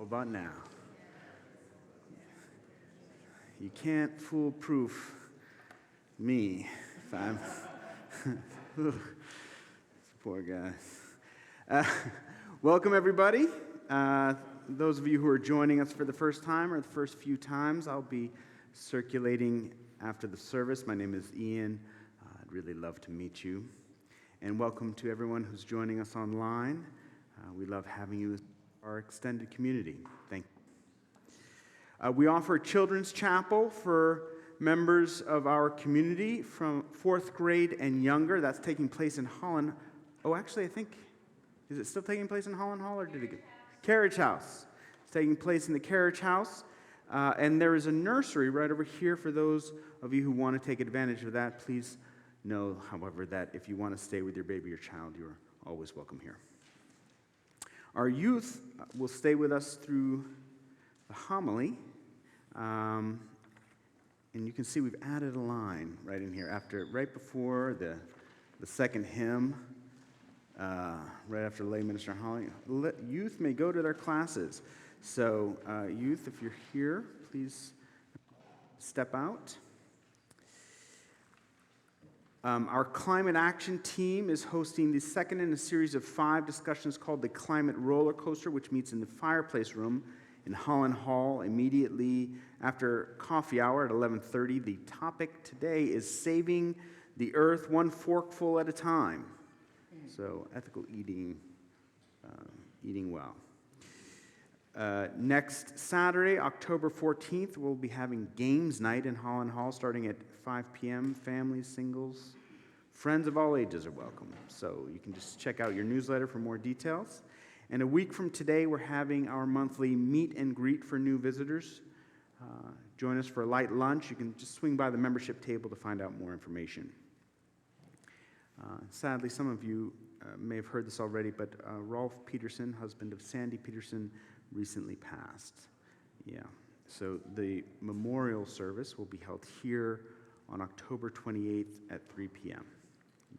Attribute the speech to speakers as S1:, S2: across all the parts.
S1: about now? You can't foolproof me if I'm... Poor guy. Welcome, everybody. Those of you who are joining us for the first time or the first few times, I'll be circulating after the service. My name is Ian. I'd really love to meet you. And welcome to everyone who's joining us online. We love having you as our extended community. Thank you. We offer a children's chapel for members of our community from 4th grade and younger. That's taking place in Holland. Oh, actually, I think, is it still taking place in Holland Hall, or did it go? Carriage House. It's taking place in the Carriage House. And there is a nursery right over here for those of you who want to take advantage of that. Please know, however, that if you want to stay with your baby or child, you're always welcome here. Our youth will stay with us through the homily. And you can see we've added a line right in here, right before the second hymn, right after lay minister homily. Youth may go to their classes. So, youth, if you're here, please step out. Our climate action team is hosting the second in a series of 5 discussions called the Climate Roller Coaster, which meets in the fireplace room in Holland Hall immediately after coffee hour at 11:30. The topic today is saving the earth one forkful at a time. So, ethical eating, eating well. Next Saturday, October 14th, we'll be having games night in Holland Hall starting at 5 p.m. Families, singles, friends of all ages are welcome. So you can just check out your newsletter for more details. And a week from today, we're having our monthly meet and greet for new visitors. Join us for a light lunch. You can just swing by the membership table to find out more information. Sadly, some of you may have heard this already, but Rolf Peterson, husband of Sandy Peterson, recently passed. Yeah. So the memorial service will be held here on October 28th at 3 p.m.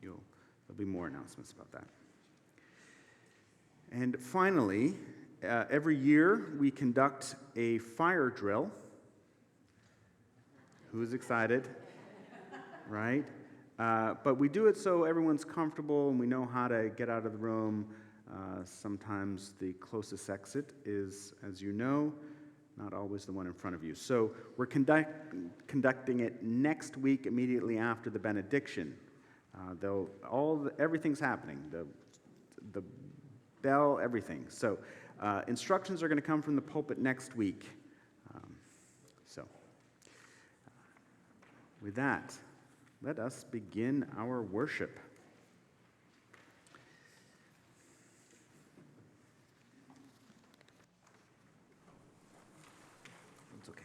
S1: There'll be more announcements about that. And finally, every year we conduct a fire drill. Who's excited? Right? But we do it so everyone's comfortable and we know how to get out of the room. Sometimes the closest exit is, as you know, not always the one in front of you. So we're conducting it next week immediately after the benediction. Everything's happening. The bell, everything. So instructions are going to come from the pulpit next week. With that, let us begin our worship. It's okay.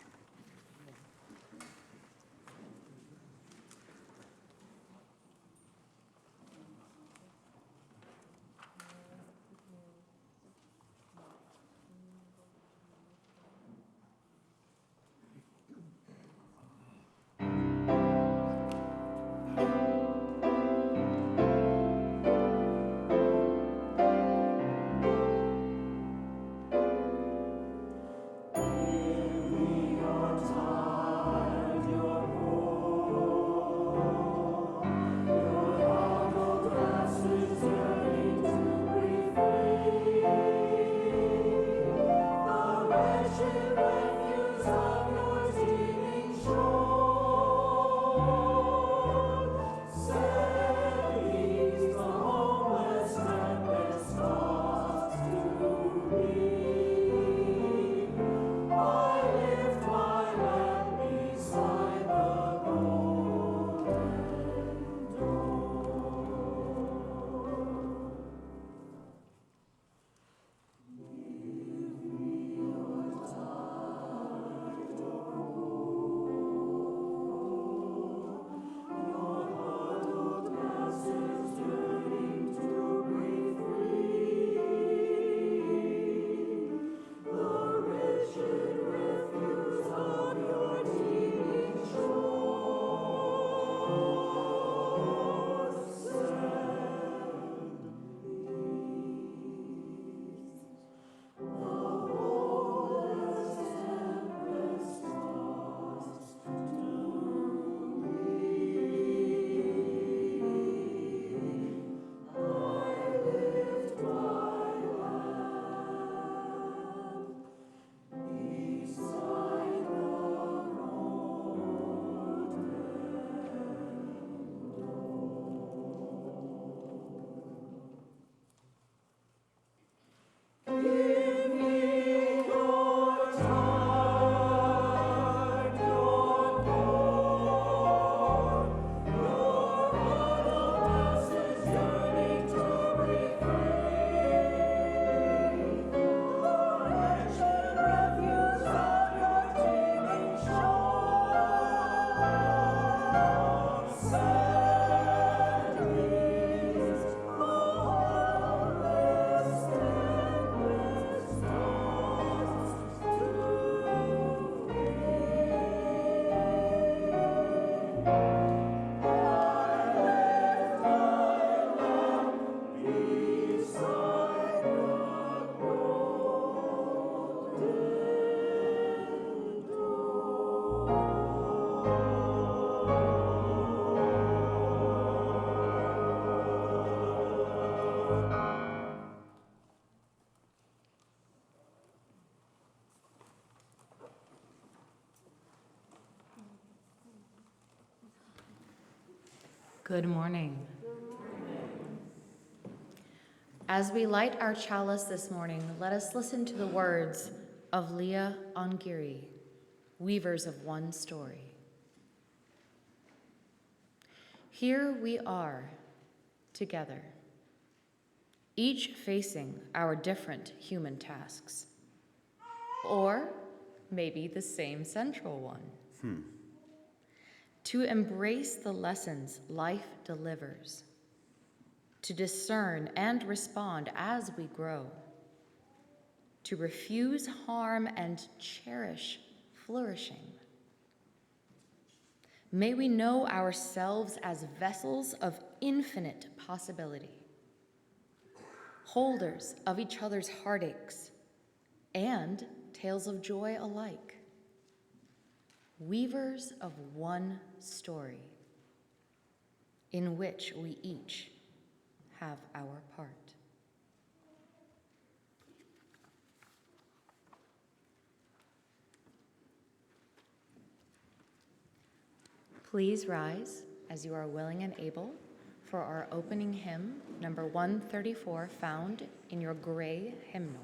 S2: Good morning. As we light our chalice this morning, let us listen to the words of Leah Ongiri, weavers of one story. Here we are, together, each facing our different human tasks, or maybe the same central one. To embrace the lessons life delivers, to discern and respond as we grow, to refuse harm and cherish flourishing. May we know ourselves as vessels of infinite possibility, holders of each other's heartaches and tales of joy alike, weavers of one story in which we each have our part. Please rise as you are willing and able for our opening hymn, number 134, found in your gray hymnal.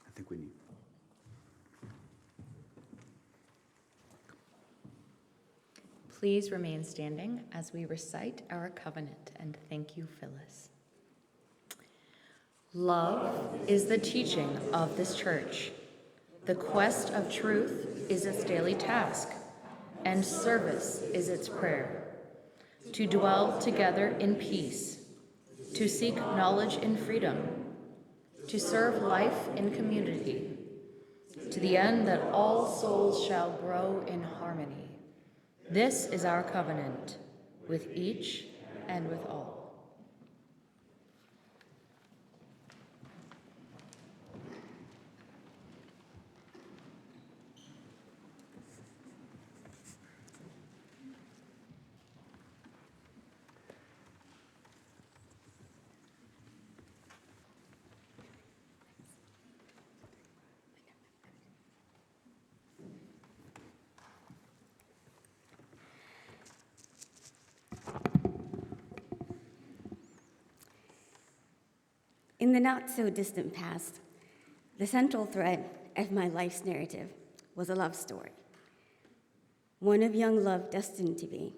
S1: I think we need.
S2: Please remain standing as we recite our covenant, and thank you, Phyllis. Love is the teaching of this church. The quest of truth is its daily task, and service is its prayer. To dwell together in peace, to seek knowledge in freedom, to serve life in community, to the end that all souls shall grow in harmony. This is our covenant with each and with all.
S3: In the not-so-distant past, the central thread of my life's narrative was a love story, one of young love destined to be.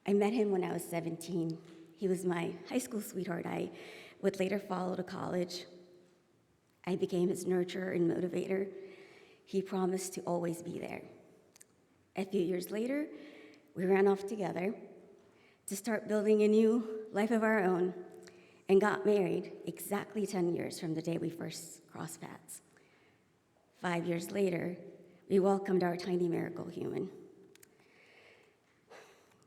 S3: I met him when I was 17. He was my high school sweetheart. I would later follow to college. I became his nurturer and motivator. He promised to always be there. A few years later, we ran off together to start building a new life of our own and got married exactly 10 years from the day we first crossed paths. 5 years later, we welcomed our tiny miracle human.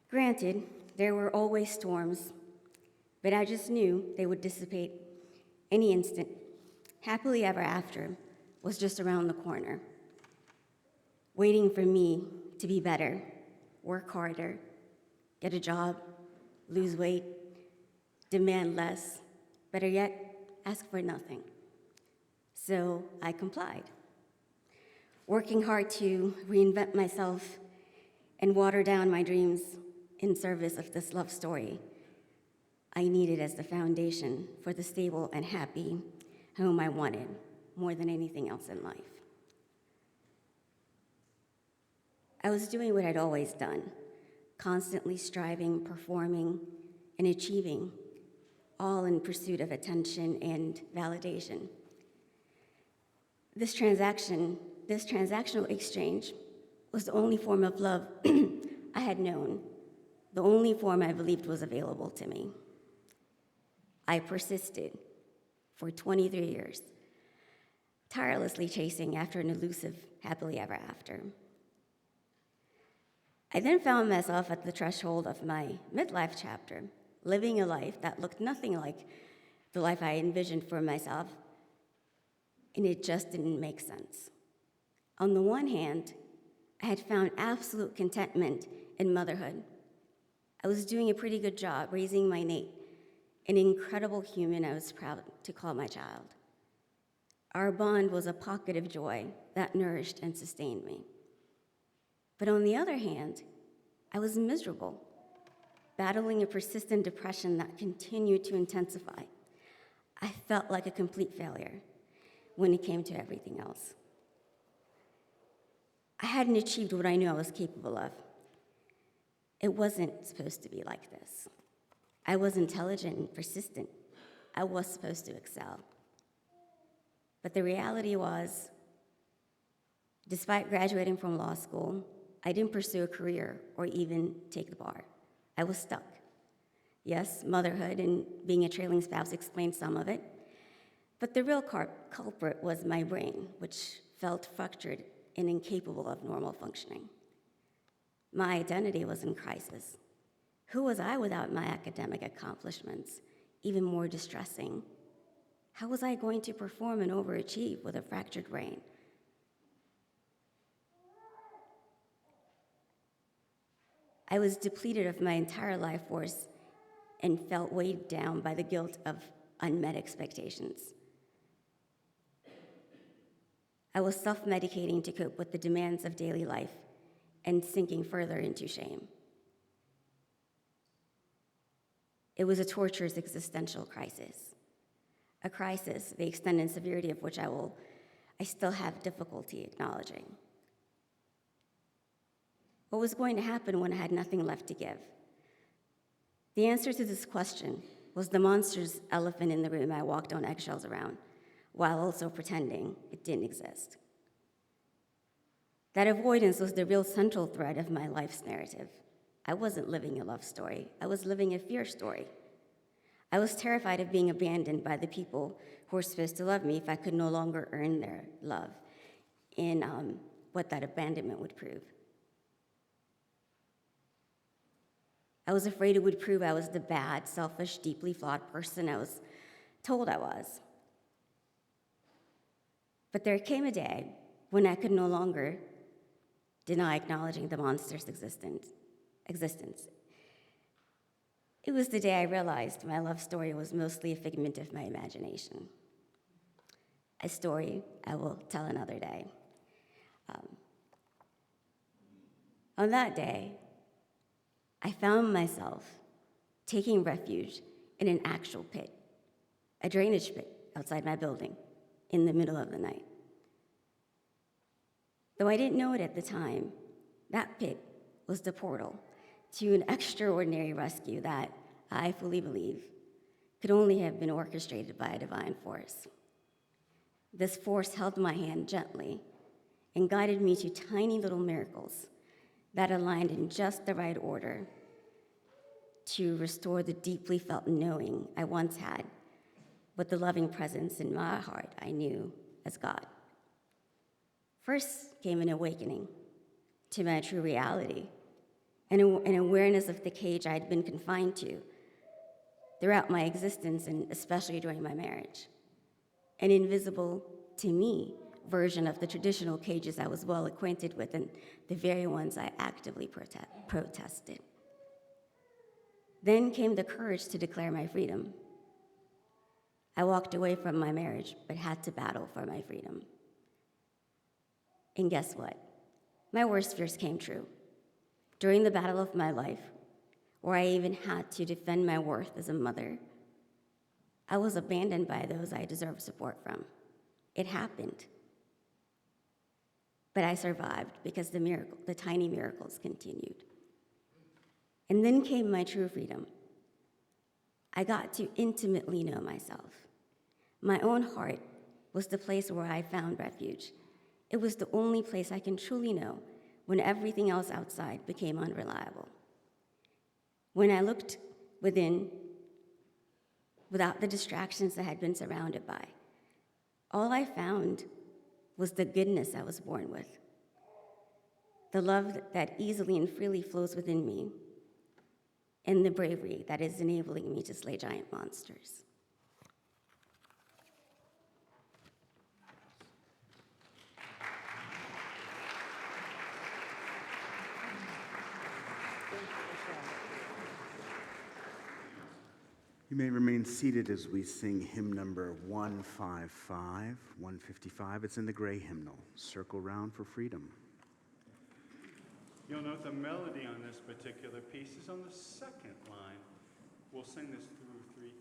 S3: Granted, there were always storms, but I just knew they would dissipate any instant. Happily ever after was just around the corner, waiting for me to be better, work harder, get a job, lose weight, demand less, better yet, ask for nothing. So I complied, working hard to reinvent myself and water down my dreams in service of this love story I needed as the foundation for the stable and happy home I wanted more than anything else in life. I was doing what I'd always done, constantly striving, performing, and achieving, all in pursuit of attention and validation. This transactional exchange was the only form of love I had known, the only form I believed was available to me. I persisted for 23 years, tirelessly chasing after an elusive happily ever after. I then found myself at the threshold of my midlife chapter, living a life that looked nothing like the life I envisioned for myself, and it just didn't make sense. On the one hand, I had found absolute contentment in motherhood. I was doing a pretty good job raising my Nate, an incredible human I was proud to call my child. Our bond was a pocket of joy that nourished and sustained me. But on the other hand, I was miserable, battling a persistent depression that continued to intensify. I felt like a complete failure when it came to everything else. I hadn't achieved what I knew I was capable of. It wasn't supposed to be like this. I was intelligent and persistent. I was supposed to excel. But the reality was, despite graduating from law school, I didn't pursue a career or even take the bar. I was stuck. Yes, motherhood and being a trailing spouse explained some of it, but the real culprit was my brain, which felt fractured and incapable of normal functioning. My identity was in crisis. Who was I without my academic accomplishments? Even more distressing, how was I going to perform and overachieve with a fractured brain? I was depleted of my entire life force and felt weighed down by the guilt of unmet expectations. I was self-medicating to cope with the demands of daily life and sinking further into shame. It was a torturous existential crisis, a crisis, the extent and severity of which I still have difficulty acknowledging. What was going to happen when I had nothing left to give? The answer to this question was the monstrous elephant in the room I walked on eggshells around, while also pretending it didn't exist. That avoidance was the real central thread of my life's narrative. I wasn't living a love story. I was living a fear story. I was terrified of being abandoned by the people who were supposed to love me if I could no longer earn their love, and what that abandonment would prove. I was afraid it would prove I was the bad, selfish, deeply flawed person I was told I was. But there came a day when I could no longer deny acknowledging the monster's existence. It was the day I realized my love story was mostly a figment of my imagination. A story I will tell another day. On that day, I found myself taking refuge in an actual pit, a drainage pit outside my building in the middle of the night. Though I didn't know it at the time, that pit was the portal to an extraordinary rescue that I fully believe could only have been orchestrated by a divine force. This force held my hand gently and guided me to tiny little miracles that aligned in just the right order to restore the deeply felt knowing I once had, but the loving presence in my heart I knew as God. First came an awakening to my true reality, and an awareness of the cage I had been confined to throughout my existence, and especially during my marriage. An invisible, to me, version of the traditional cages I was well acquainted with and the very ones I actively protested. Then came the courage to declare my freedom. I walked away from my marriage, but had to battle for my freedom. And guess what? My worst fears came true. During the battle of my life, where I even had to defend my worth as a mother, I was abandoned by those I deserved support from. It happened. But I survived because the tiny miracles continued. And then came my true freedom. I got to intimately know myself. My own heart was the place where I found refuge. It was the only place I can truly know when everything else outside became unreliable. When I looked within, without the distractions I had been surrounded by, all I found was the goodness I was born with, the love that easily and freely flows within me, and the bravery that is enabling me to slay giant monsters.
S1: You may remain seated as we sing hymn number 155. It's in the gray hymnal, Circle Round for Freedom.
S4: You'll note the melody on this particular piece is on the second line. We'll sing this through 3 times.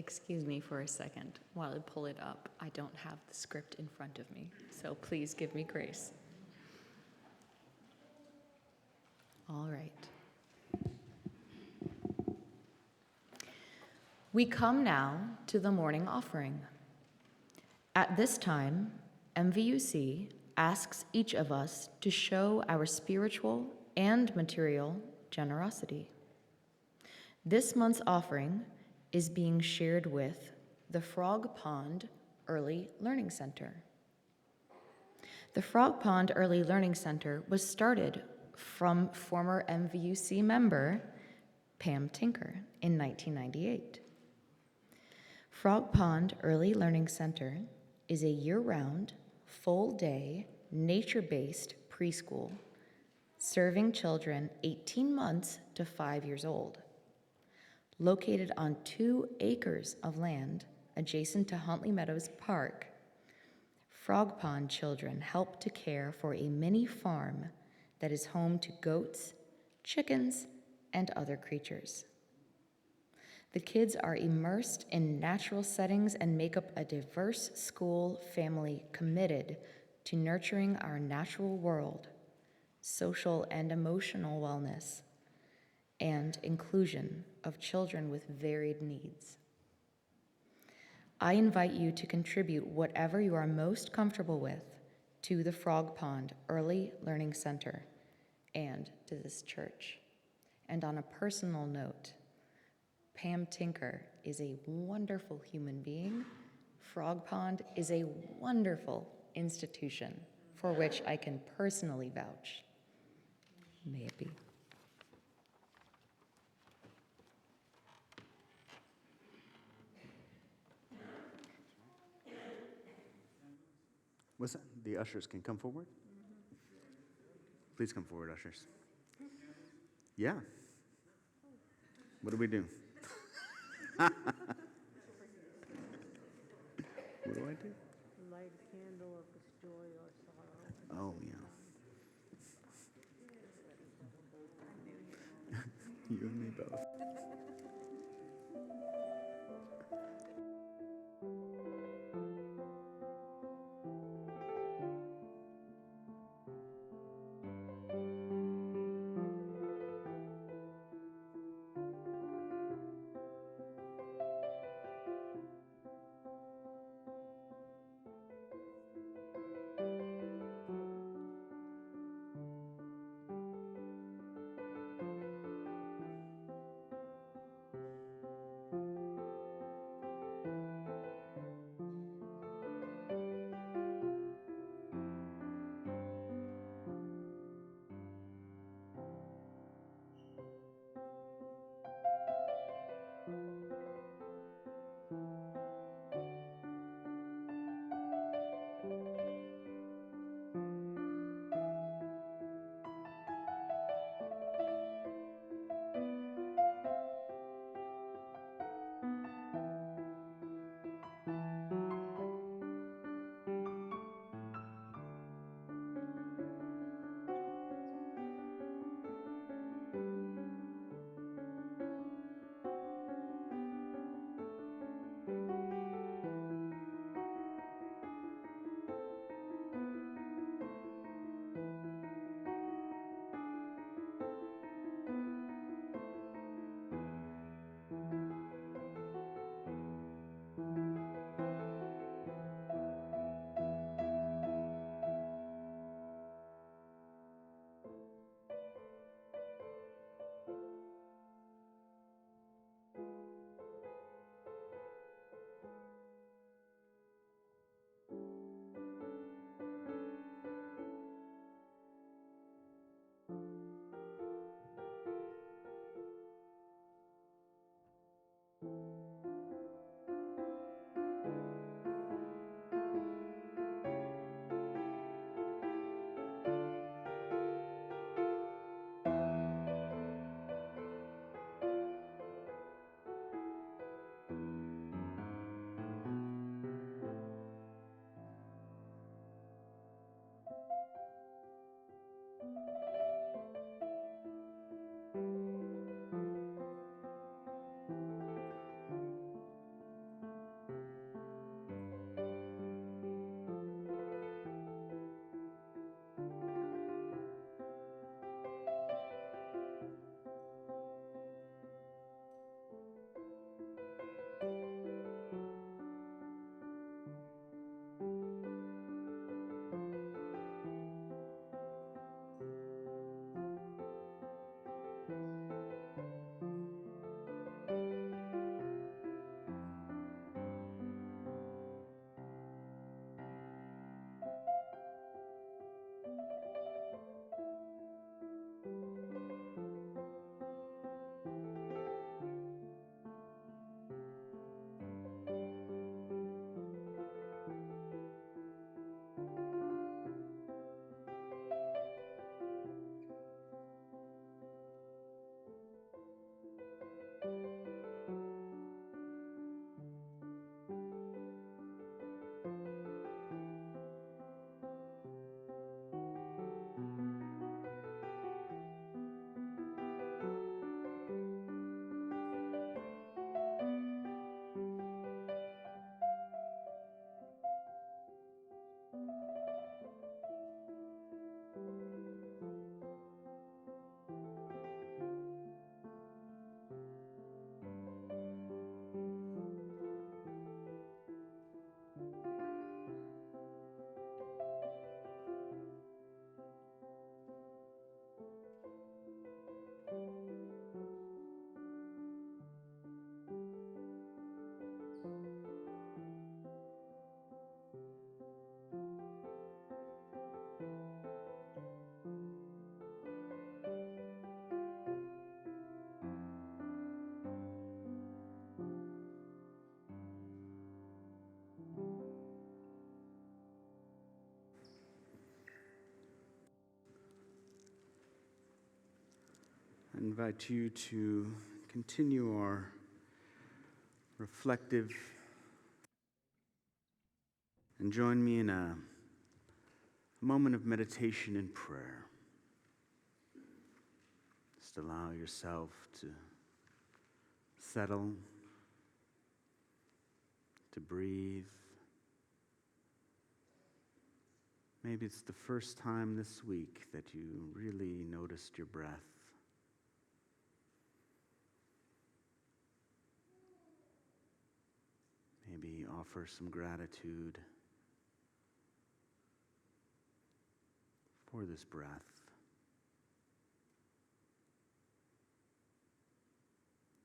S2: Excuse me for a second while I pull it up. I don't have the script in front of me, so please give me grace. All right. We come now to the morning offering. At this time, MVUC asks each of us to show our spiritual and material generosity. This month's offering is being shared with the Frog Pond Early Learning Center. The Frog Pond Early Learning Center was started from former MVUC member Pam Tinker in 1998. Frog Pond Early Learning Center is a year-round, full-day, nature-based preschool serving children 18 months to 5 years old. Located on 2 acres of land adjacent to Huntley Meadows Park, Frog Pond children help to care for a mini farm that is home to goats, chickens, and other creatures. The kids are immersed in natural settings and make up a diverse school family committed to nurturing our natural world, social and emotional wellness, and inclusion of children with varied needs. I invite you to contribute whatever you are most comfortable with to the Frog Pond Early Learning Center and to this church. And on a personal note, Pam Tinker is a wonderful human being. Frog Pond is a wonderful institution for which I can personally vouch. May it be.
S1: What's that? The ushers can come forward? Please come forward, ushers. Yeah. What do we do? What do I do?
S5: Light a candle of this joy or sorrow.
S1: Oh, yeah. You and me both. invite you to continue our reflective and join me in a moment of meditation and prayer. Just allow yourself to settle, to breathe. Maybe it's the first time this week that you really noticed your breath. Maybe offer some gratitude for this breath.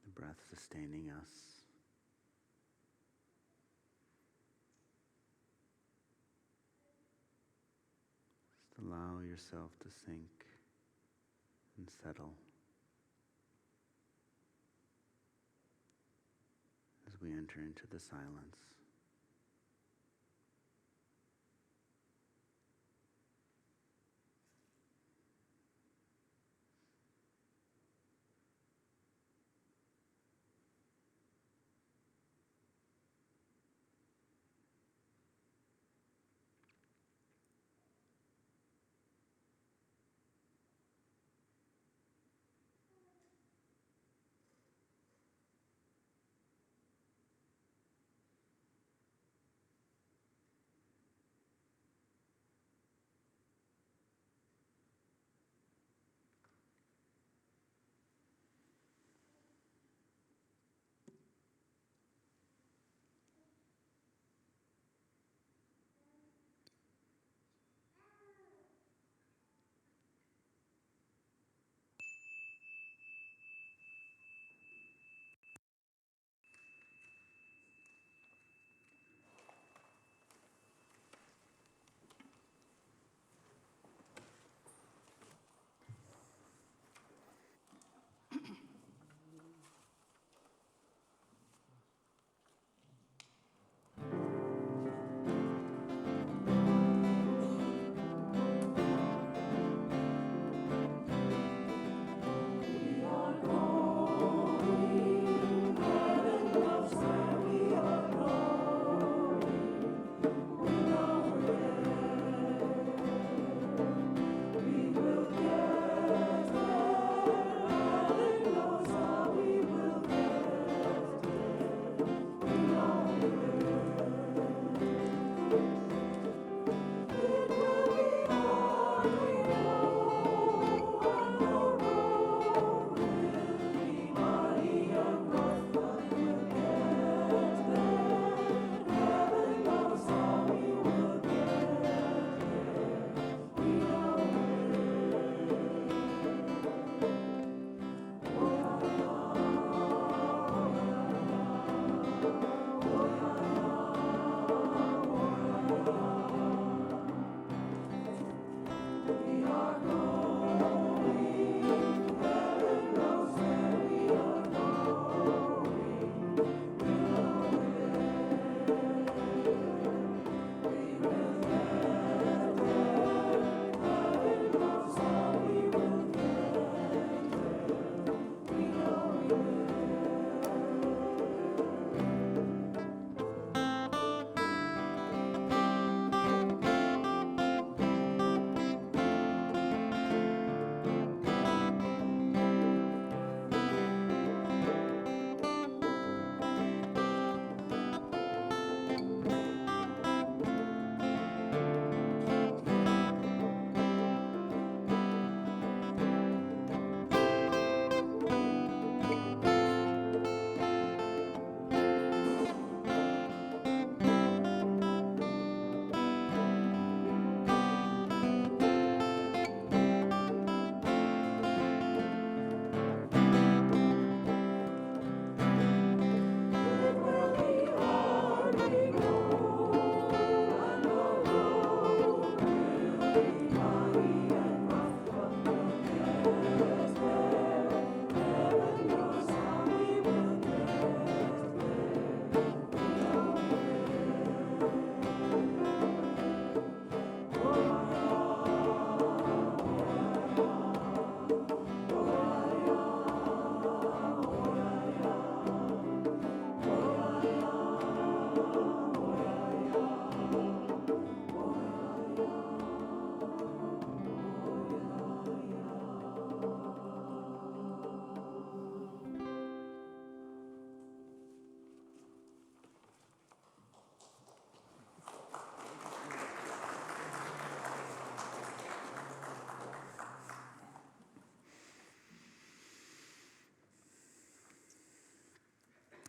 S1: The breath sustaining us. Just allow yourself to sink and settle as we enter into the silence.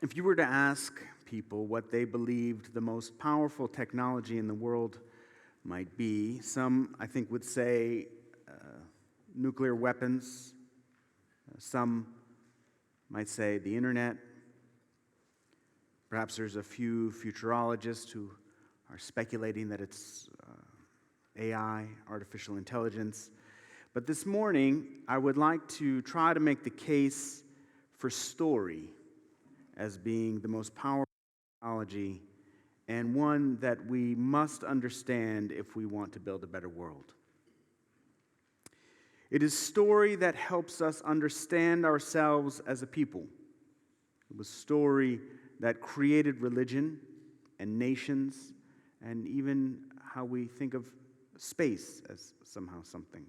S1: If you were to ask people what they believed the most powerful technology in the world might be, some, I think, would say nuclear weapons. Some might say the internet. Perhaps there's a few futurologists who are speculating that it's AI, artificial intelligence. But this morning, I would like to try to make the case for story as being the most powerful technology and one that we must understand if we want to build a better world. It is story that helps us understand ourselves as a people. It was story that created religion and nations and even how we think of space as somehow something.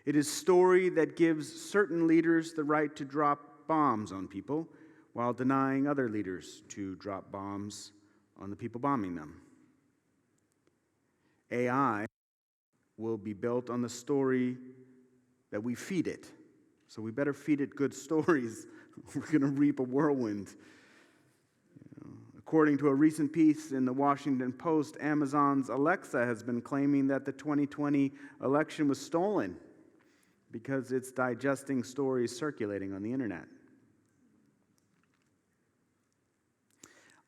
S1: It is story that gives certain leaders the right to drop bombs on people while denying other leaders to drop bombs on the people bombing them. AI will be built on the story that we feed it. So we better feed it good stories. We're going to reap a whirlwind. According to a recent piece in the Washington Post, Amazon's Alexa has been claiming that the 2020 election was stolen because it's digesting stories circulating on the internet.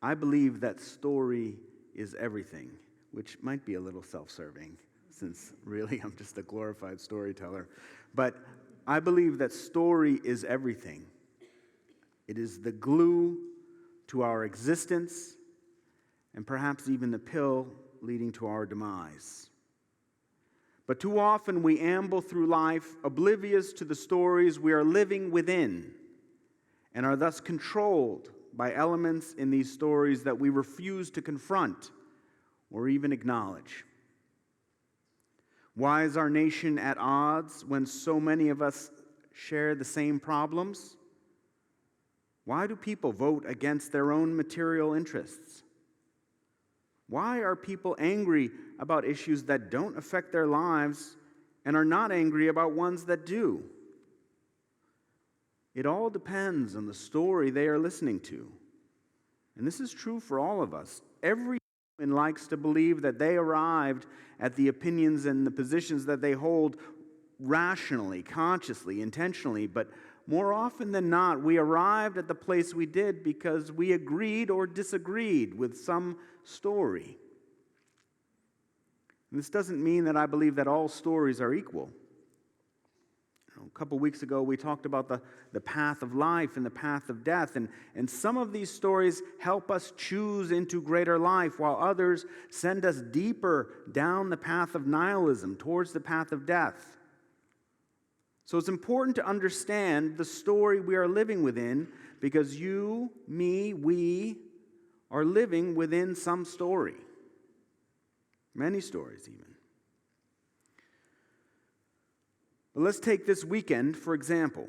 S1: I believe that story is everything, which might be a little self-serving, since really I'm just a glorified storyteller. But I believe that story is everything. It is the glue to our existence and perhaps even the pill leading to our demise. But too often we amble through life oblivious to the stories we are living within and are thus controlled by elements in these stories that we refuse to confront or even acknowledge. Why is our nation at odds when so many of us share the same problems? Why do people vote against their own material interests? Why are people angry about issues that don't affect their lives and are not angry about ones that do? It all depends on the story they are listening to. And this is true for all of us. Every human likes to believe that they arrived at the opinions and the positions that they hold rationally, consciously, intentionally, but more often than not, we arrived at the place we did because we agreed or disagreed with some story. And this doesn't mean that I believe that all stories are equal. A couple weeks ago, we talked about the path of life and the path of death, and some of these stories help us choose into greater life, while others send us deeper down the path of nihilism, towards the path of death. So it's important to understand the story we are living within, because you, me, we are living within some story. Many stories even. But let's take this weekend, for example.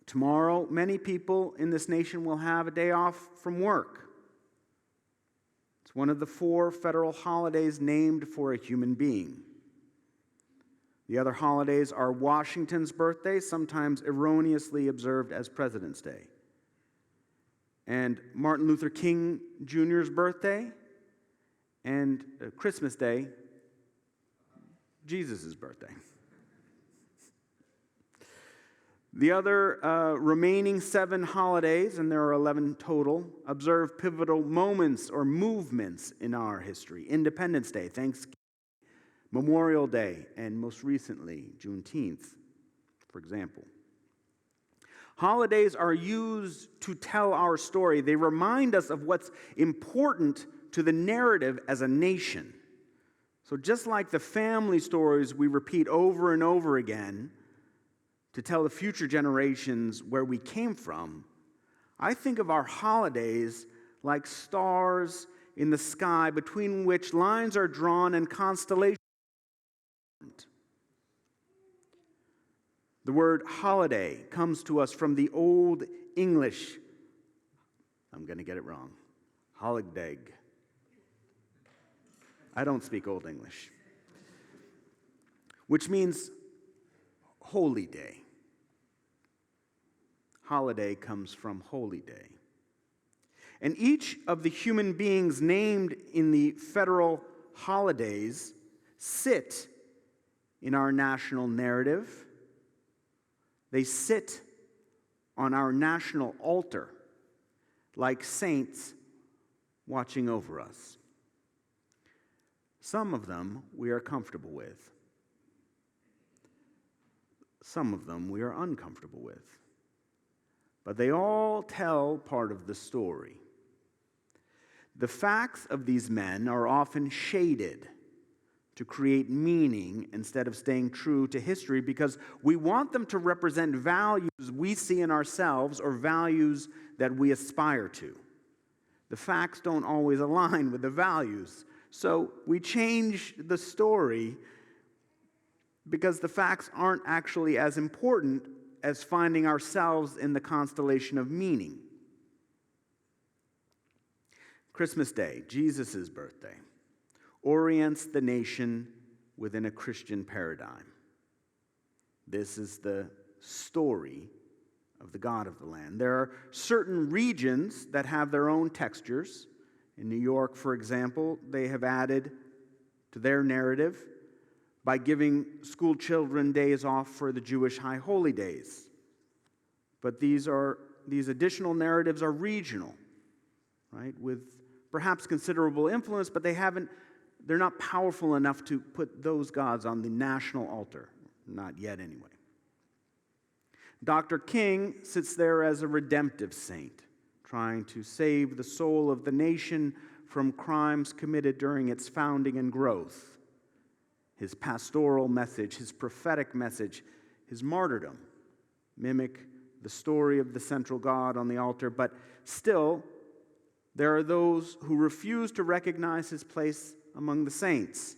S1: Tomorrow, many people in this nation will have a day off from work. It's one of the 4 federal holidays named for a human being. The other holidays are Washington's birthday, sometimes erroneously observed as President's Day, and Martin Luther King Jr.'s birthday, and Christmas Day, Jesus' birthday. The other remaining 7 holidays, and there are 11 total, observe pivotal moments or movements in our history. Independence Day, Thanksgiving, Memorial Day, and most recently, Juneteenth, for example. Holidays are used to tell our story. They remind us of what's important to the narrative as a nation. So just like the family stories we repeat over and over again to tell the future generations where we came from, I think of our holidays like stars in the sky between which lines are drawn and constellations. The word holiday comes to us from the Old English, I'm going to get it wrong, holidag. I don't speak Old English, which means holy day. holiday comes from holy day. And each of the human beings named in the federal holidays sit in our national narrative. They sit on our national altar like saints watching over us. Some of them we are comfortable with. Some of them we are uncomfortable with. But they all tell part of the story. The facts of these men are often shaded to create meaning instead of staying true to history because we want them to represent values we see in ourselves or values that we aspire to. The facts don't always align with the values, so we change the story because the facts aren't actually as important as finding ourselves in the constellation of meaning. Christmas Day, Jesus' birthday, orients the nation within a Christian paradigm. This is the story of the God of the land. There are certain regions that have their own textures. In New York, for example, they have added to their narrative by giving school children days off for the Jewish high holy days. But these additional narratives are regional, right? With perhaps considerable influence, but they're not powerful enough to put those gods on the national altar. Not yet, anyway. Dr. King sits there as a redemptive saint, trying to save the soul of the nation from crimes committed during its founding and growth. His pastoral message, his prophetic message, his martyrdom mimic the story of the central God on the altar, but still, there are those who refuse to recognize his place among the saints.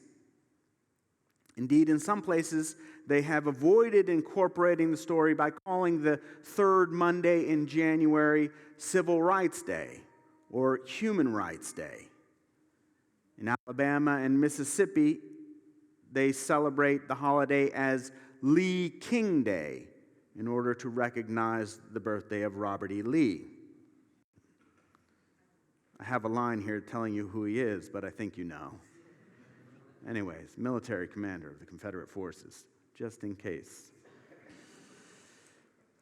S1: Indeed, in some places, they have avoided incorporating the story by calling the third Monday in January Civil Rights Day or Human Rights Day. In Alabama and Mississippi, they celebrate the holiday as Lee King Day in order to recognize the birthday of Robert E. Lee. I have a line here telling you who he is, but I think you know. Anyways, military commander of the Confederate forces, just in case.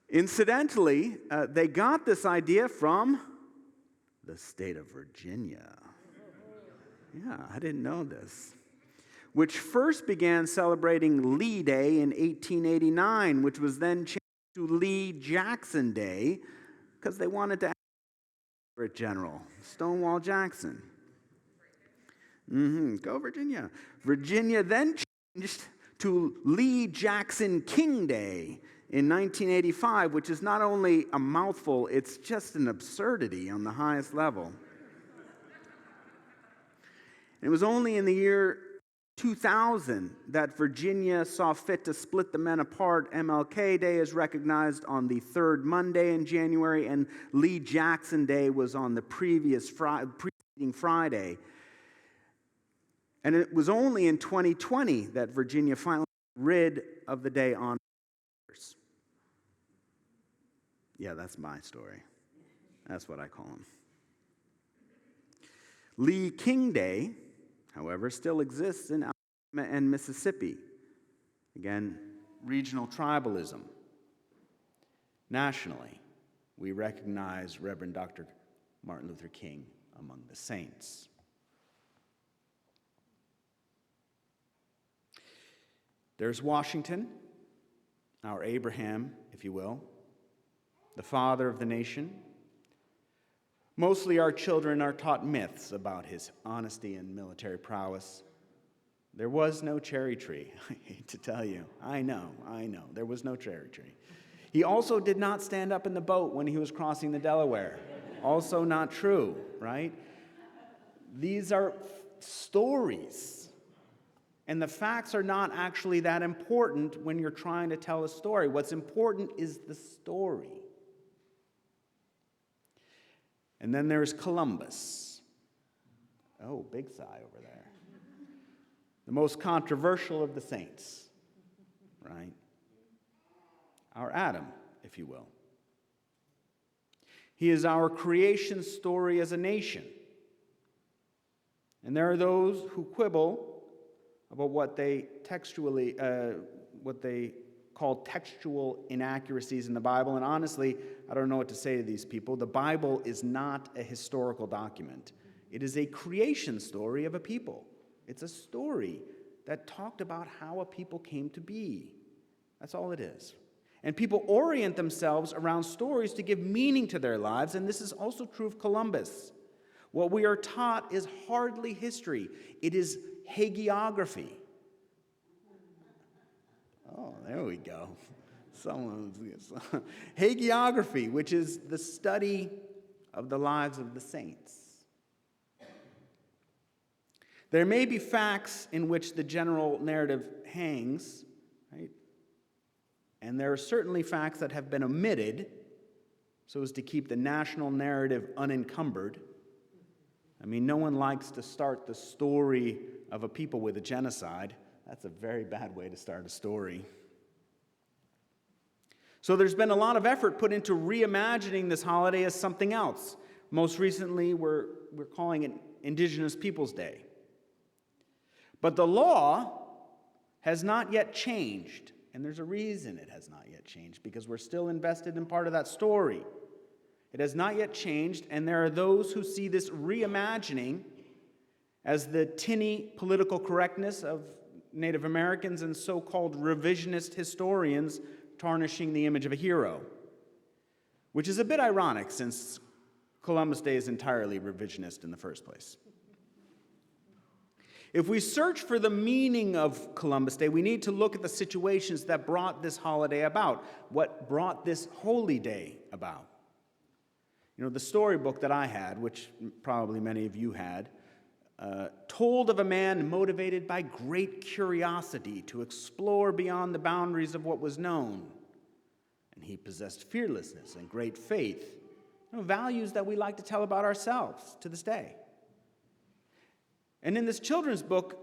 S1: Incidentally, they got this idea from the state of Virginia. Yeah, I didn't know this. Which first began celebrating Lee Day in 1889, which was then changed to Lee Jackson Day because they wanted to add a general, Stonewall Jackson. Go Virginia. Virginia then changed to Lee Jackson King Day in 1985, which is not only a mouthful, it's just an absurdity on the highest level. It was only in the year 2000 that Virginia saw fit to split the men apart. MLK Day is recognized on the third Monday in January, and Lee Jackson Day was on the preceding Friday. And it was only in 2020 that Virginia finally got rid of the day on Monday. Yeah, that's my story. That's what I call him. Lee King Day, however, still exists in Alabama and Mississippi. Again, regional tribalism. Nationally, we recognize Reverend Dr. Martin Luther King among the saints. There's Washington, our Abraham, if you will, the father of the nation. Mostly our children are taught myths about his honesty and military prowess. There was no cherry tree, I hate to tell you. I know, there was no cherry tree. He also did not stand up in the boat when he was crossing the Delaware. Also not true, right? These are stories. And the facts are not actually that important when you're trying to tell a story. What's important is the story. And then there's Columbus. Oh, big sigh over there. The most controversial of the saints, right? Our Adam, if you will. He is our creation story as a nation. And there are those who quibble about what they call textual inaccuracies in the Bible. And honestly, I don't know what to say to these people. The Bible is not a historical document. It is a creation story of a people. It's a story that talked about how a people came to be. That's all it is. And people orient themselves around stories to give meaning to their lives, and this is also true of Columbus. What we are taught is hardly history. It is hagiography. Oh, there we go. Hagiography, which is the study of the lives of the saints. There may be facts in which the general narrative hangs, right? And there are certainly facts that have been omitted so as to keep the national narrative unencumbered. I mean, no one likes to start the story of a people with a genocide. That's a very bad way to start a story. So there's been a lot of effort put into reimagining this holiday as something else. Most recently, we're calling it Indigenous Peoples Day. But the law has not yet changed. And there's a reason it has not yet changed, because we're still invested in part of that story. It has not yet changed, and there are those who see this reimagining as the tinny political correctness of Native Americans and so-called revisionist historians tarnishing the image of a hero, which is a bit ironic since Columbus Day is entirely revisionist in the first place. If we search for the meaning of Columbus Day, we need to look at the situations that brought this holiday about, what brought this holy day about. You know, the storybook that I had, which probably many of you had, told of a man motivated by great curiosity to explore beyond the boundaries of what was known. And he possessed fearlessness and great faith, values that we like to tell about ourselves to this day. And in this children's book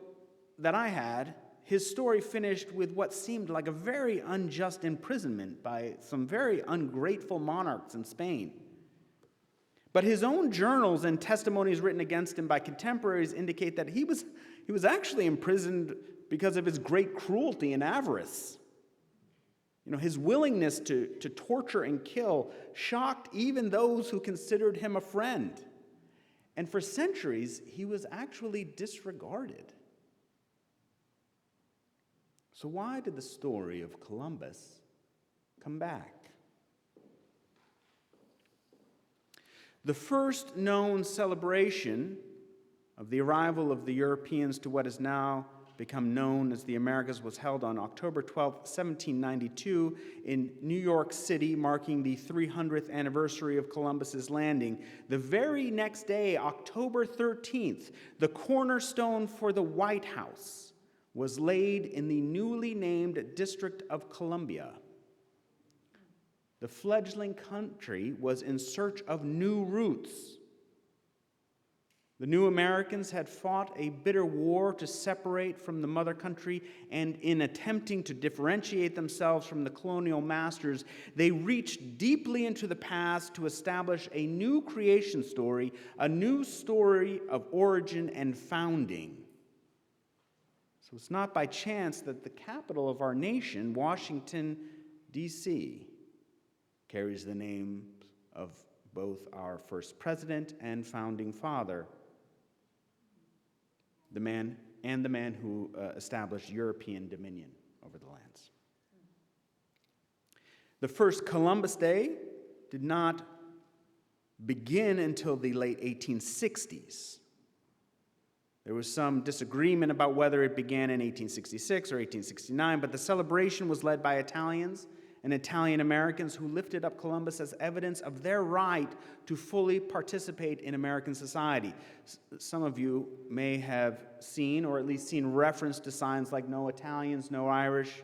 S1: that I had, his story finished with what seemed like a very unjust imprisonment by some very ungrateful monarchs in Spain. But his own journals and testimonies written against him by contemporaries indicate that he was actually imprisoned because of his great cruelty and avarice. You know, his willingness to torture and kill shocked even those who considered him a friend. And for centuries, he was actually disregarded. So why did the story of Columbus come back? The first known celebration of the arrival of the Europeans to what is now become known as the Americas was held on October 12, 1792 in New York City, marking the 300th anniversary of Columbus's landing. The very next day, October 13th, the cornerstone for the White House was laid in the newly named District of Columbia. The fledgling country was in search of new roots. The new Americans had fought a bitter war to separate from the mother country, and in attempting to differentiate themselves from the colonial masters, they reached deeply into the past to establish a new creation story, a new story of origin and founding. So it's not by chance that the capital of our nation, Washington, D.C., carries the names of both our first president and founding father, the man who established European dominion over the lands. The first Columbus Day did not begin until the late 1860s. There was some disagreement about whether it began in 1866 or 1869, but the celebration was led by Italians and Italian Americans who lifted up Columbus as evidence of their right to fully participate in American society. Some of you may have seen, or at least seen reference to signs like "No Italians, no Irish,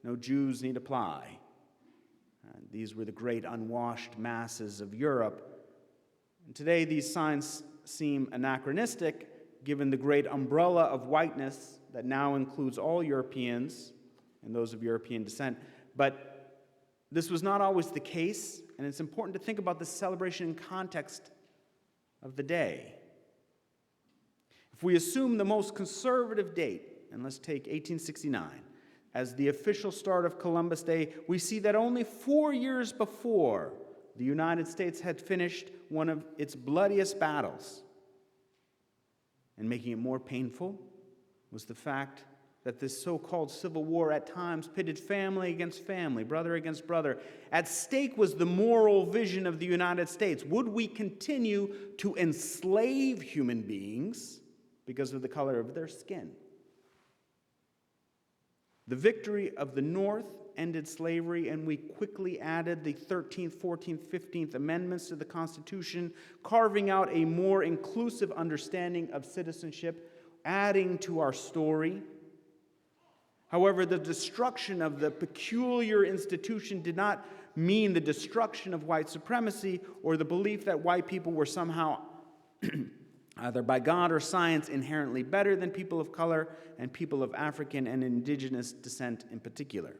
S1: no Jews need apply." These were the great unwashed masses of Europe. And today these signs seem anachronistic given the great umbrella of whiteness that now includes all Europeans and those of European descent. But this was not always the case. and it's important to think about this celebration in context of the day. If we assume the most conservative date, and let's take 1869, as the official start of Columbus Day, we see that only 4 years before, the United States had finished one of its bloodiest battles. And making it more painful was the fact that this so-called Civil War at times pitted family against family, brother against brother. At stake was the moral vision of the United States. Would we continue to enslave human beings because of the color of their skin? The victory of the North ended slavery, and we quickly added the 13th, 14th, 15th Amendments to the Constitution, carving out a more inclusive understanding of citizenship, adding to our story. However, the destruction of the peculiar institution did not mean the destruction of white supremacy or the belief that white people were somehow either by God or science inherently better than people of color and people of African and indigenous descent in particular.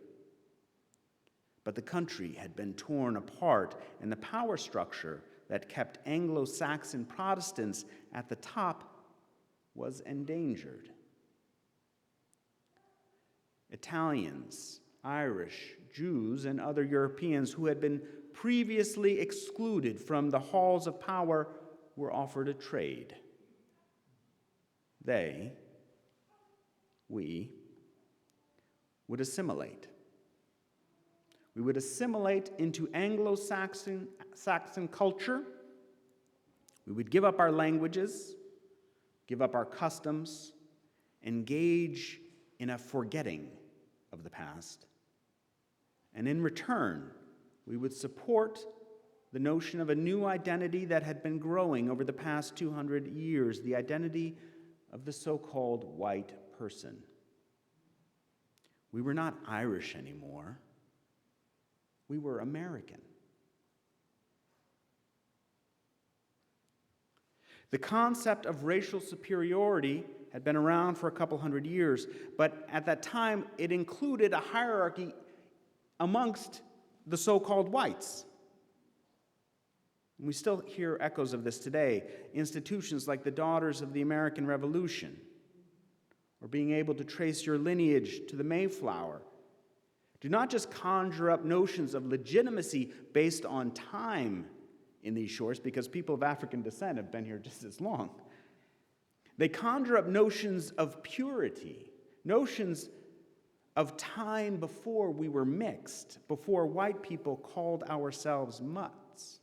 S1: But the country had been torn apart, and the power structure that kept Anglo-Saxon Protestants at the top was endangered. Italians, Irish, Jews, and other Europeans who had been previously excluded from the halls of power were offered a trade. We would assimilate. We would assimilate into Anglo-Saxon culture. We would give up our languages, give up our customs, engage in a forgetting of the past. And in return, we would support the notion of a new identity that had been growing over the past 200 years, the identity of the so-called white person. We were not Irish anymore. We were American. The concept of racial superiority had been around for a couple hundred years, but at that time it included a hierarchy amongst the so-called whites. And we still hear echoes of this today. Institutions like the Daughters of the American Revolution, or being able to trace your lineage to the Mayflower, do not just conjure up notions of legitimacy based on time in these shores, because people of African descent have been here just as long. They conjure up notions of purity, notions of time before we were mixed, before white people called ourselves mutts.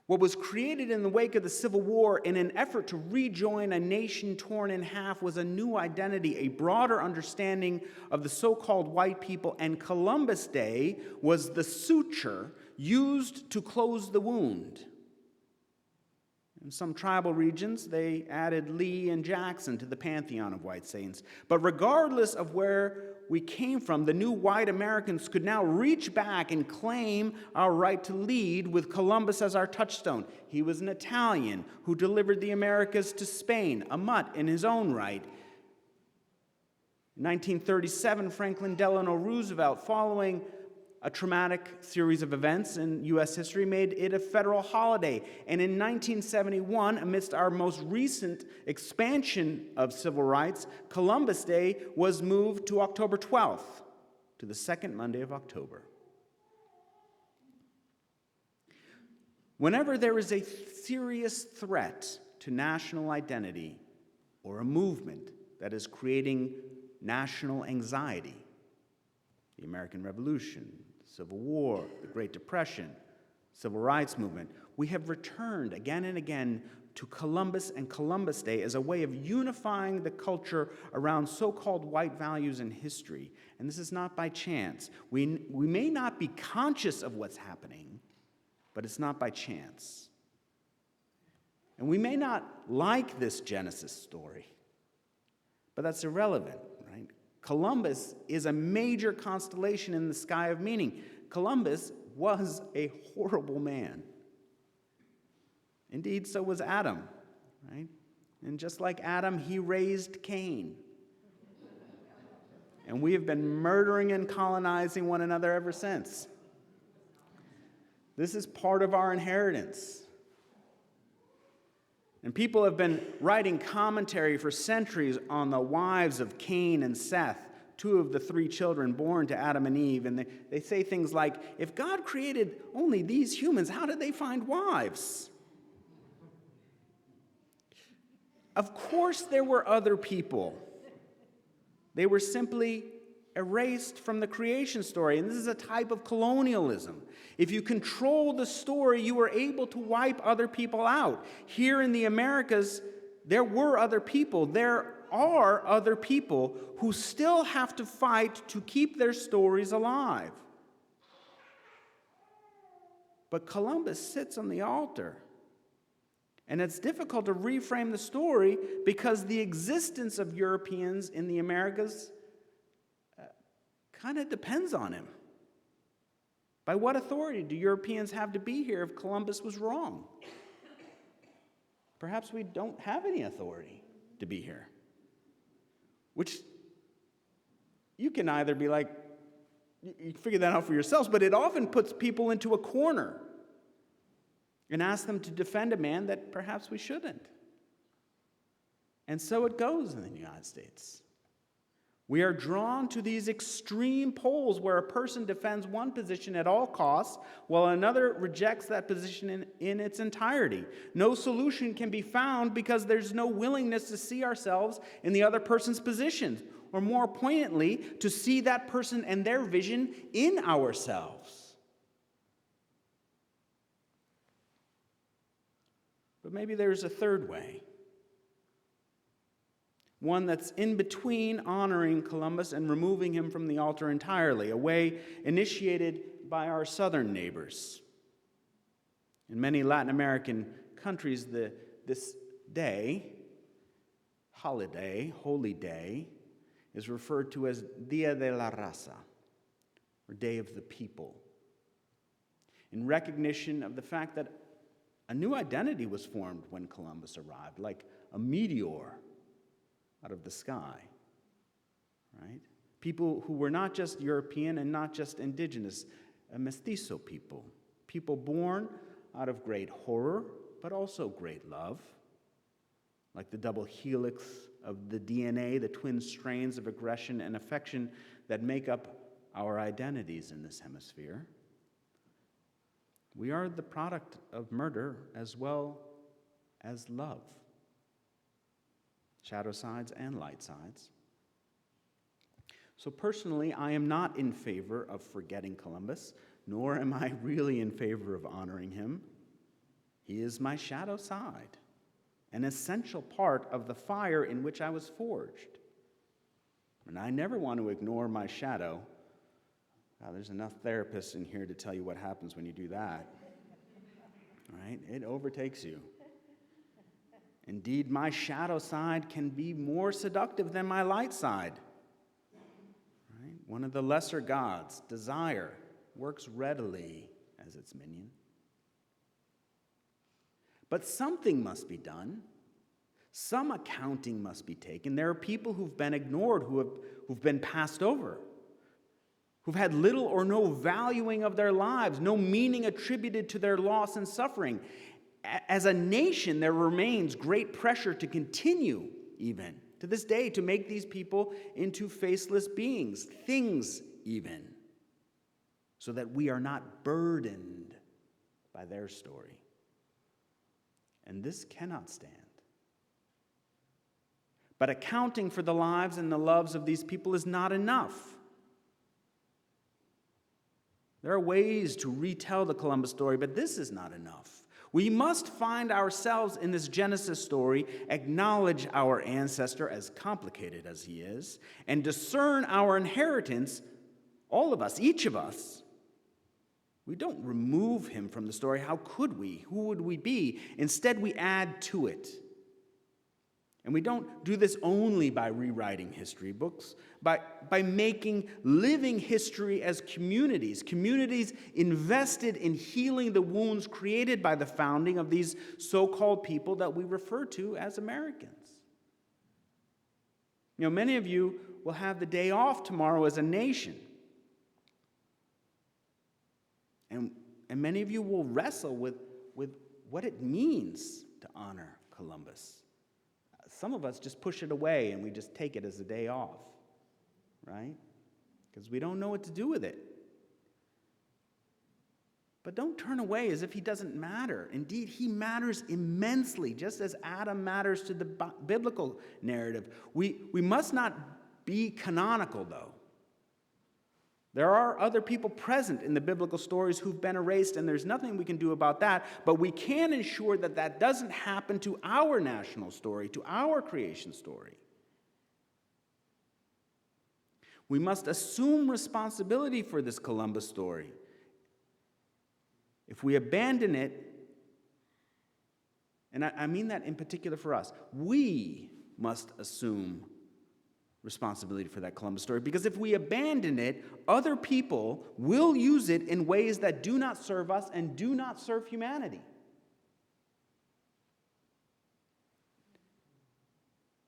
S1: What was created in the wake of the Civil War in an effort to rejoin a nation torn in half was a new identity, a broader understanding of the so-called white people, and Columbus Day was the suture used to close the wound. In some tribal regions, they added Lee and Jackson to the pantheon of white saints. But regardless of where we came from, the new white Americans could now reach back and claim our right to lead with Columbus as our touchstone. He was an Italian who delivered the Americas to Spain, a mutt in his own right. In 1937, Franklin Delano Roosevelt, following a traumatic series of events in U.S. history, made it a federal holiday. And in 1971, amidst our most recent expansion of civil rights, Columbus Day was moved to October 12th, to the second Monday of October. Whenever there is a serious threat to national identity or a movement that is creating national anxiety, the American Revolution, Civil War, the Great Depression, Civil Rights Movement, we have returned again and again to Columbus and Columbus Day as a way of unifying the culture around so-called white values and history. And this is not by chance. We may not be conscious of what's happening, but it's not by chance. And we may not like this Genesis story, but that's irrelevant, right? Columbus is a major constellation in the sky of meaning. Columbus was a horrible man. Indeed, so was Adam, right? And just like Adam, he raised Cain. And we have been murdering and colonizing one another ever since. This is part of our inheritance. And people have been writing commentary for centuries on the wives of Cain and Seth, two of the three children born to Adam and Eve. And they say things like, if God created only these humans, how did they find wives? Of course there were other people. They were simply erased from the creation story. And this is a type of colonialism. If you control the story, you were able to wipe other people out. Here in the Americas, there were other people. There are other people who still have to fight to keep their stories alive. But Columbus sits on the altar. And it's difficult to reframe the story because the existence of Europeans in the Americas kind of depends on him. By what authority do Europeans have to be here if Columbus was wrong? Perhaps we don't have any authority to be here. Which you can either be like, you figure that out for yourselves, but it often puts people into a corner and asks them to defend a man that perhaps we shouldn't. And so it goes in the United States. We are drawn to these extreme poles where a person defends one position at all costs while another rejects that position in its entirety. No solution can be found because there's no willingness to see ourselves in the other person's position, or more poignantly, to see that person and their vision in ourselves. But maybe there's a third way. One that's in between honoring Columbus and removing him from the altar entirely, a way initiated by our southern neighbors. In many Latin American countries, this day, holiday, holy day, is referred to as Dia de la Raza, or Day of the People, in recognition of the fact that a new identity was formed when Columbus arrived, like a meteor out of the sky, right? People who were not just European and not just indigenous, a mestizo people, people born out of great horror, but also great love, like the double helix of the DNA, the twin strains of aggression and affection that make up our identities in this hemisphere. We are the product of murder as well as love. Shadow sides and light sides. So personally, I am not in favor of forgetting Columbus, nor am I really in favor of honoring him. He is my shadow side, an essential part of the fire in which I was forged. And I never want to ignore my shadow. There's enough therapists in here to tell you what happens when you do that. Right? It overtakes you. Indeed, my shadow side can be more seductive than my light side. Right? One of the lesser gods, desire, works readily as its minion. But something must be done. Some accounting must be taken. There are people who've been ignored, who've been passed over, who've had little or no valuing of their lives, no meaning attributed to their loss and suffering. As a nation, there remains great pressure to continue, even to this day, to make these people into faceless beings, things even, so that we are not burdened by their story. And this cannot stand. But accounting for the lives and the loves of these people is not enough. There are ways to retell the Columbus story, but this is not enough. We must find ourselves in this Genesis story, acknowledge our ancestor, as complicated as he is, and discern our inheritance, all of us, each of us. We don't remove him from the story. How could we? Who would we be? Instead, we add to it. And we don't do this only by rewriting history books, by making living history as communities invested in healing the wounds created by the founding of these so-called people that we refer to as Americans. You know, many of you will have the day off tomorrow as a nation. And many of you will wrestle with what it means to honor Columbus. Some of us just push it away and we just take it as a day off, right? Because we don't know what to do with it. But don't turn away as if he doesn't matter. Indeed, he matters immensely, just as Adam matters to the biblical narrative. We must not be canonical, though. There are other people present in the biblical stories who've been erased, and there's nothing we can do about that, but we can ensure that that doesn't happen to our national story, to our creation story. We must assume responsibility for this Columbus story. If we abandon it, and I mean that in particular for us, we must assume responsibility for that Columbus story, because if we abandon it, other people will use it in ways that do not serve us and do not serve humanity.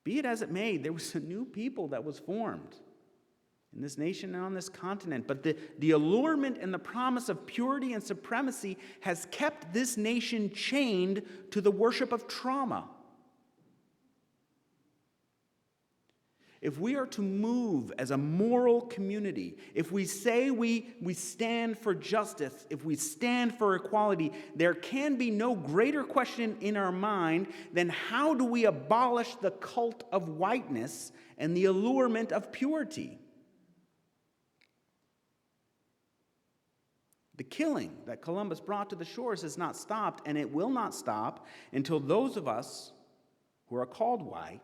S1: Be it as it may, there was a new people that was formed in this nation and on this continent. But the allurement and the promise of purity and supremacy has kept this nation chained to the worship of trauma. If we are to move as a moral community, if we say we stand for justice, if we stand for equality, there can be no greater question in our mind than how do we abolish the cult of whiteness and the allurement of purity? The killing that Columbus brought to the shores has not stopped, and it will not stop until those of us who are called white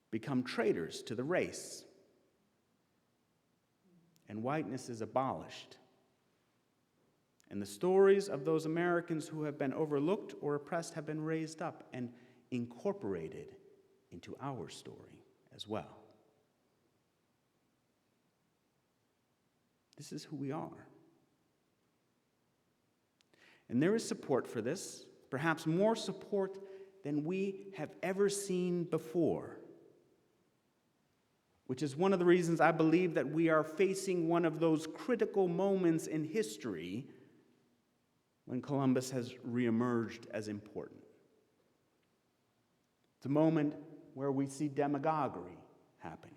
S1: become traitors to the race, and whiteness is abolished. And the stories of those Americans who have been overlooked or oppressed have been raised up and incorporated into our story as well. This is who we are. And there is support for this, perhaps more support than we have ever seen before, which is one of the reasons I believe that we are facing one of those critical moments in history when Columbus has reemerged as important. It's a moment where we see demagoguery happening.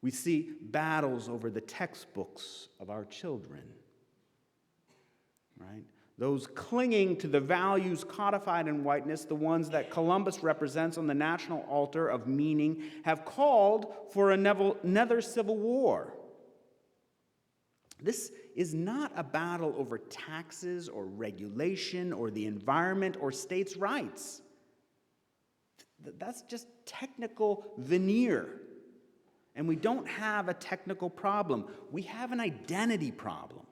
S1: We see battles over the textbooks of our children, right? Those clinging to the values codified in whiteness, the ones that Columbus represents on the national altar of meaning, have called for another civil war. This is not a battle over taxes or regulation or the environment or states' rights. That's just technical veneer. And we don't have a technical problem. We have an identity problem.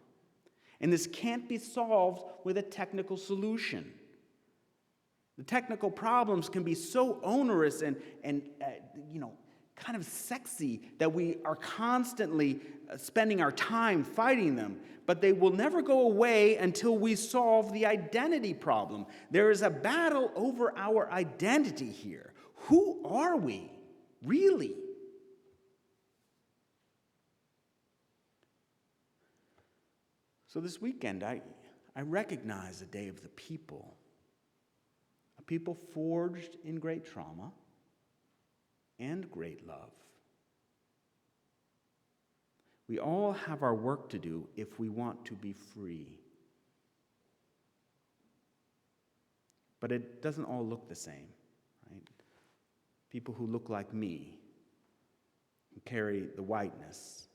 S1: And this can't be solved with a technical solution. The technical problems can be so onerous and kind of sexy that we are constantly spending our time fighting them, but they will never go away until we solve the identity problem. There is a battle over our identity here. Who are we, really? So this weekend, I recognize the Day of the People, a people forged in great trauma and great love. We all have our work to do if we want to be free. But it doesn't all look the same, right? People who look like me, who carry the whiteness,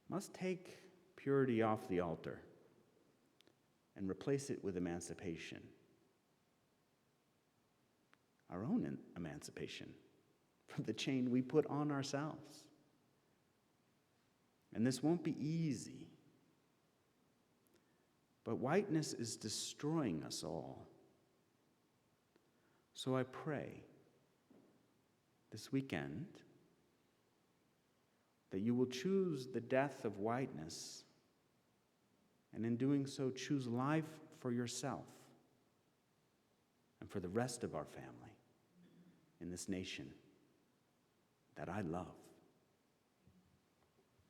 S1: must take purity off the altar and replace it with emancipation. Our own emancipation from the chain we put on ourselves. And this won't be easy. But whiteness is destroying us all. So I pray this weekend that you will choose the death of whiteness, and in doing so, choose life for yourself and for the rest of our family. in this nation that I love.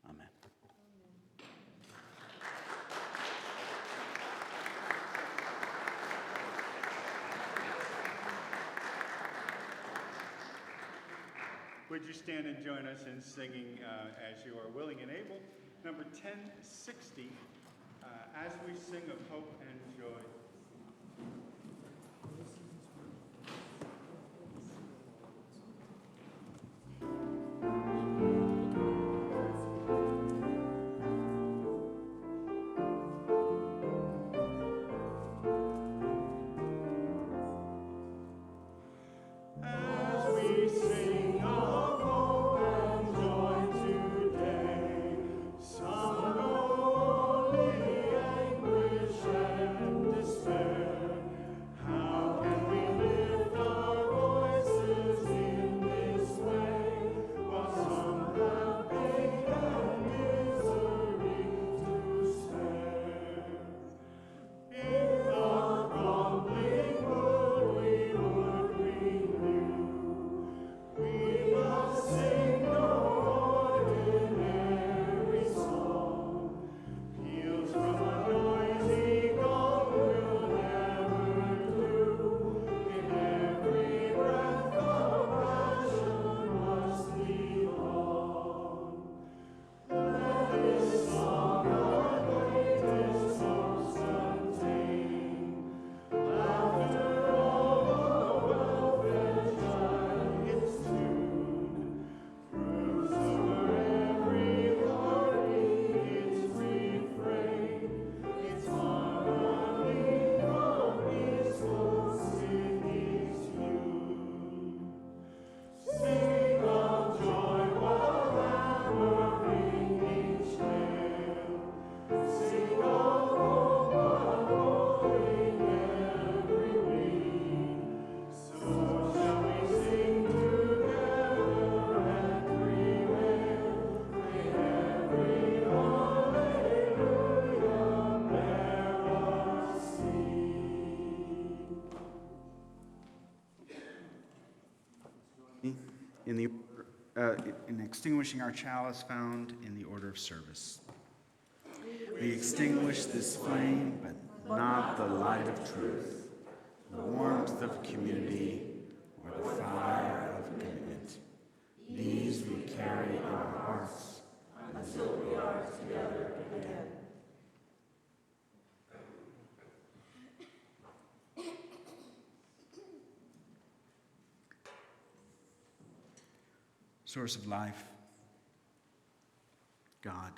S1: Amen.
S4: Would you stand and join us in singing, as you are willing and able, number 1060, as we sing of hope and joy.
S1: In extinguishing our chalice found in the order of service. We extinguish this flame, but not the light of truth, the warmth of community, or the fire of commitment. These we carry in our hearts until we are together again. Source of life, God,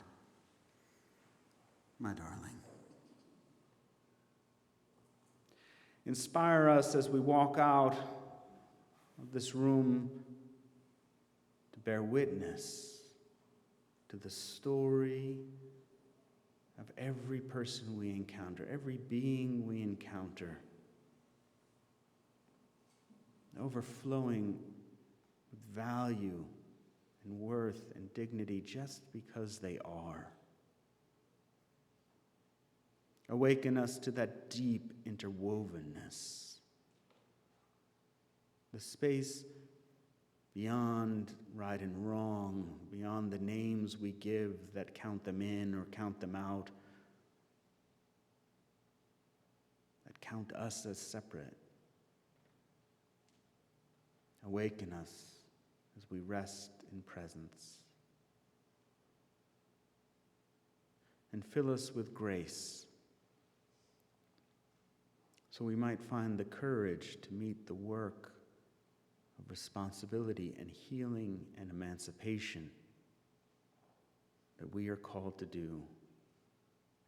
S1: my darling. Inspire us as we walk out of this room to bear witness to the story of every person we encounter, every being we encounter, overflowing with value and worth and dignity just because they are. Awaken us to that deep interwovenness, the space beyond right and wrong, beyond the names we give that count them in or count them out, that count us as separate. Awaken us as we rest in presence. And fill us with grace so we might find the courage to meet the work of responsibility and healing and emancipation that we are called to do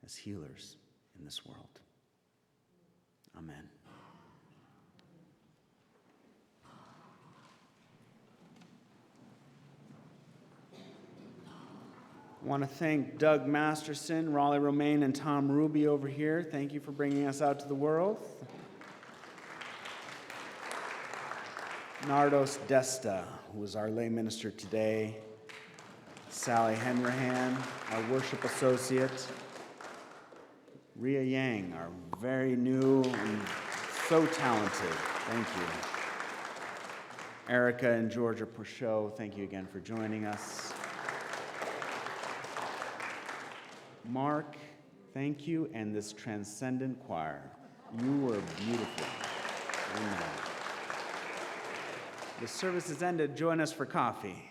S1: as healers in this world. Amen. I want to thank Doug Masterson, Raleigh Romaine, and Tom Ruby over here. Thank you for bringing us out to the world. Nardos Desta, who is our lay minister today. Sally Henrahan, our worship associate. Ria Yang, our very new and so talented. Thank you. Erica and Georgia Porchot, thank you again for joining us. Mark, thank you, and this transcendent choir. You were beautiful. Amen. The service is ended. Join us for coffee.